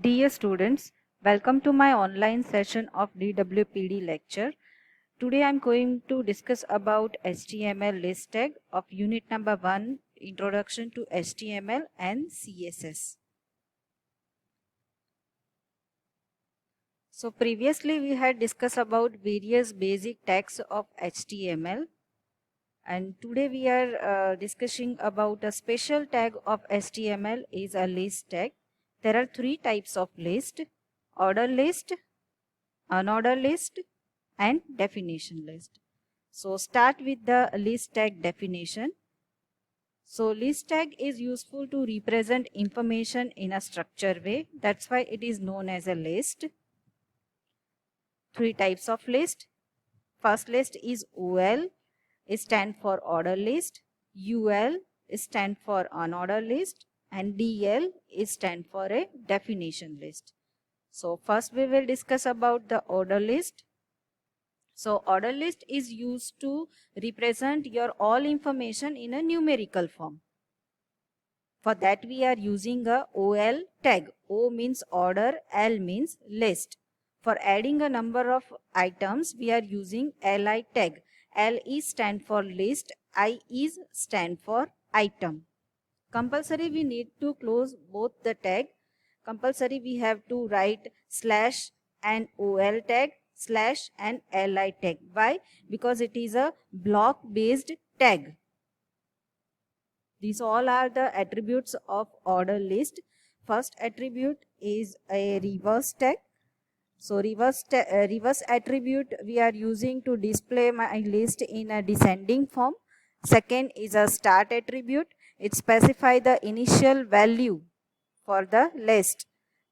Dear students, welcome to my online session of DWPD lecture. Today I am going to discuss about HTML list tag of unit number 1, Introduction to HTML and CSS. So previously we had discussed about various basic tags of HTML, and today we are discussing about a special tag of HTML is a list tag. There are three types of list: order list, unordered list and definition list. So start with the list tag definition. So list tag is useful to represent information in a structured way. That's why it is known as a list. Three types of list. First list is OL, it stands for order list. UL is stand for unordered list, and DL is stand for a definition list. So first we will discuss about the order list. So order list is used to represent your all information in a numerical form. For that we are using a OL tag. O means order, L means list. For adding a number of items we are using LI tag. L is stand for list, I is stand for item. Compulsory we need to close both the tag. Compulsory we have to write slash and OL tag, slash and LI tag. Why? Because it is a block based tag. These all are the attributes of order list. First attribute is a reverse tag. So reverse attribute we are using to display my list in a descending form. Second is a start attribute. It specifies the initial value for the list.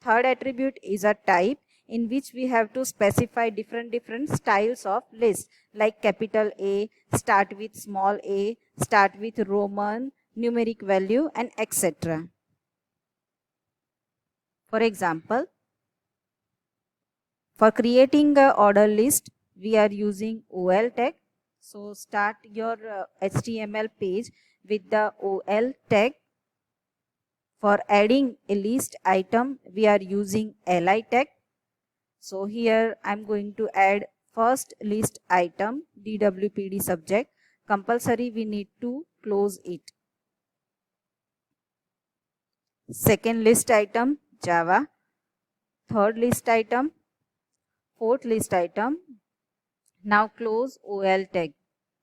Third attribute is a type, in which we have to specify different styles of list, like capital A, start with small a, start with Roman, numeric value, and etc. For example, for creating a order list, we are using OL tag. So start your HTML page with the OL tag. For adding a list item, we are using LI tag. So here I am going to add first list item, DWPD subject. Compulsory we need to close it. Second list item, Java. Third list item, fourth list item. Now close OL tag.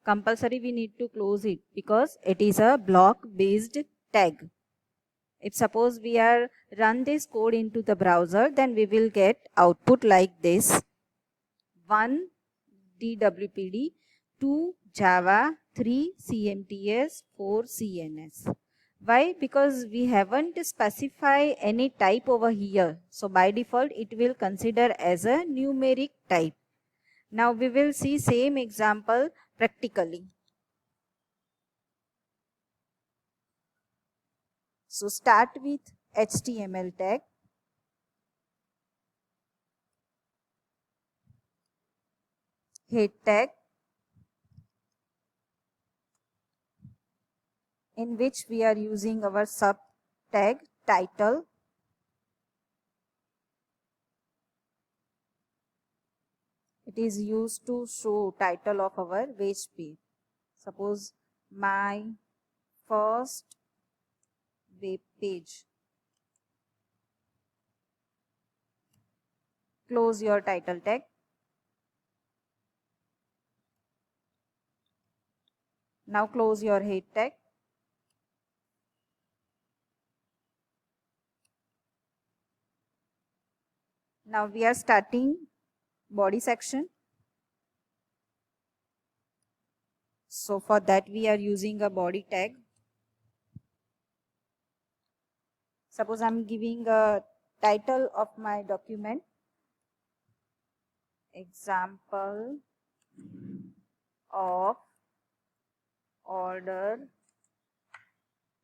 Compulsory we need to close it because it is a block based tag. If suppose we are run this code into the browser, then we will get output like this: 1 DWPD, 2 Java, 3 CMTS, 4 CNS. Why? Because we haven't specified any type over here. So by default it will consider as a numeric type. Now we will see same example practically. So start with HTML tag. Head tag, in which we are using our sub tag title. It is used to show title of our web page. Suppose my first web page. Close your title tag. Now close your head tag. Now we are starting body section. So for that we are using a body tag. Suppose I am giving a title of my document, example of order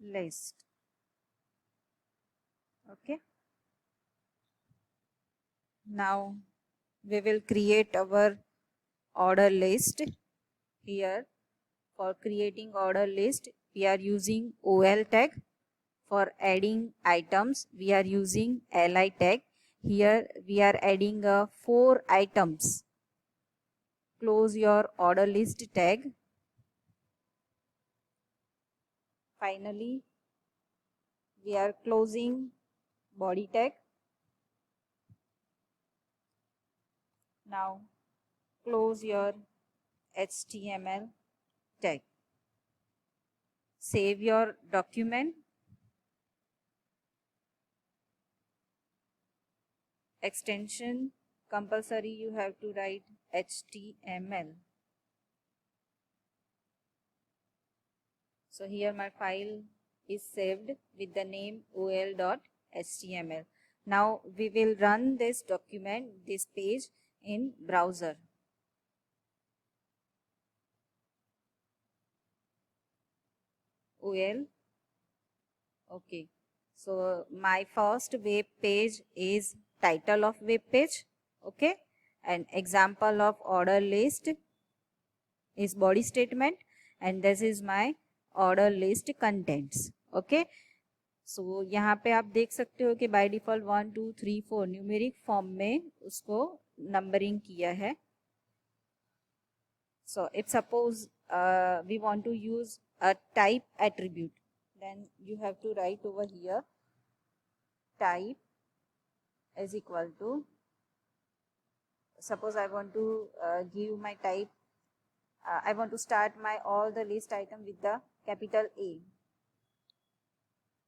list. Okay. Now we will create our order list. Here for creating order list we are using OL tag. For adding items, we are using li tag. Here we are adding 4 items. Close your order list tag. Finally, we are closing body tag. Now close your HTML tag. Save your document. Extension compulsory, you have to write HTML. So here my file is saved with the name ol.html. Now we will run this document, this page in browser. OL. Okay. So my first web page is title of web page. Okay. An example of order list is body statement, and this is my order list contents. Okay. सो यहाँ पे आप देख सकते हो कि by default 1 2 3 4 numeric form में उसको numbering किया है. So if suppose we want to use a type attribute, then you have to write over here type is equal to, suppose I want to give my type, I want to start my all the list item with the capital A.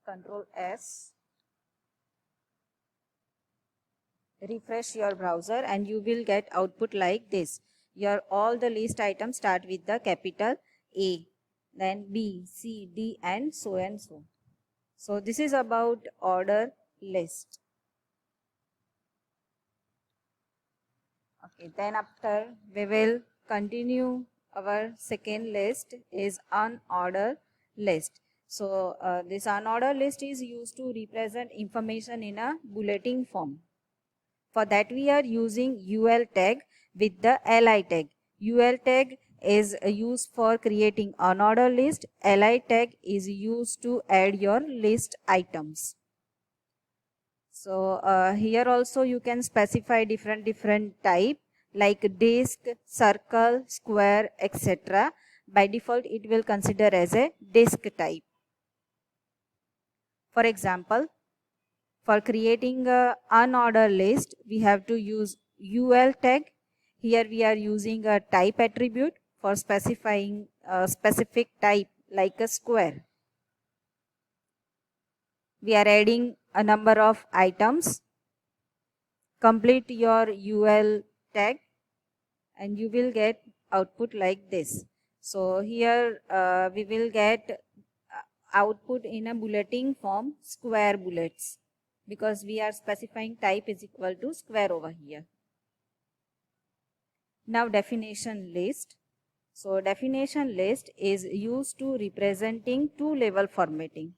Control S. Refresh your browser and you will get output like this. Your all the list items start with the capital A, then B, C, D and so and so. So this is about order list. Okay, then after we will continue our second list is unordered list. So this unordered list is used to represent information in a bulletin form. For that we are using UL tag with the li tag. UL tag is used for creating unordered list. Li tag is used to add your list items. So here also you can specify different type like disk, circle, square, etc. By default it will consider as a disk type. For example, for creating a unordered list, we have to use UL tag. Here we are using a type attribute for specifying a specific type like a square. We are adding a number of items. Complete your UL tag and you will get output like this. So here we will get output in a bulletin form, square bullets, because we are specifying type is equal to square over here. Now definition list. So definition list is used to representing two level formatting.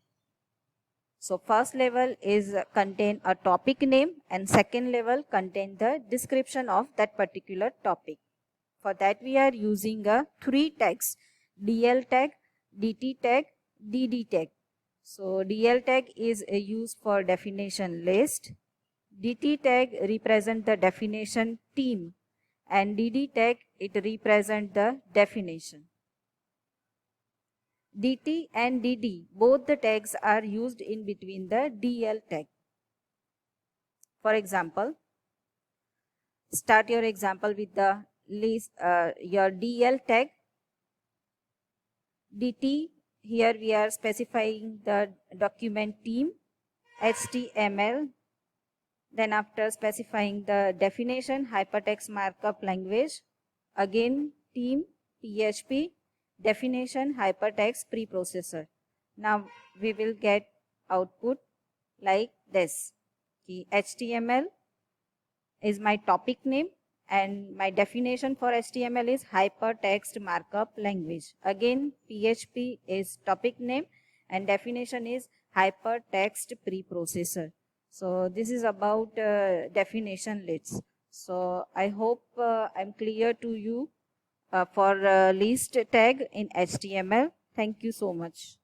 So first level is contain a topic name and second level contain the description of that particular topic. For that we are using a 3 tags, DL tag, DT tag, DD tag. So DL tag is used for definition list, DT tag represent the definition team and DD tag it represent the definition. DT and DD both the tags are used in between the DL tag. For example, start your example with the list your DL tag. DT, here we are specifying the document team, HTML. Then after specifying the definition, hypertext markup language, again team, PHP, definition, hypertext preprocessor. Now we will get output like this. HTML is my topic name and my definition for HTML is hypertext markup language. Again PHP is topic name and definition is hypertext preprocessor. So this is about definition lists. So I hope I'm clear to you for list tag in HTML. Thank you so much.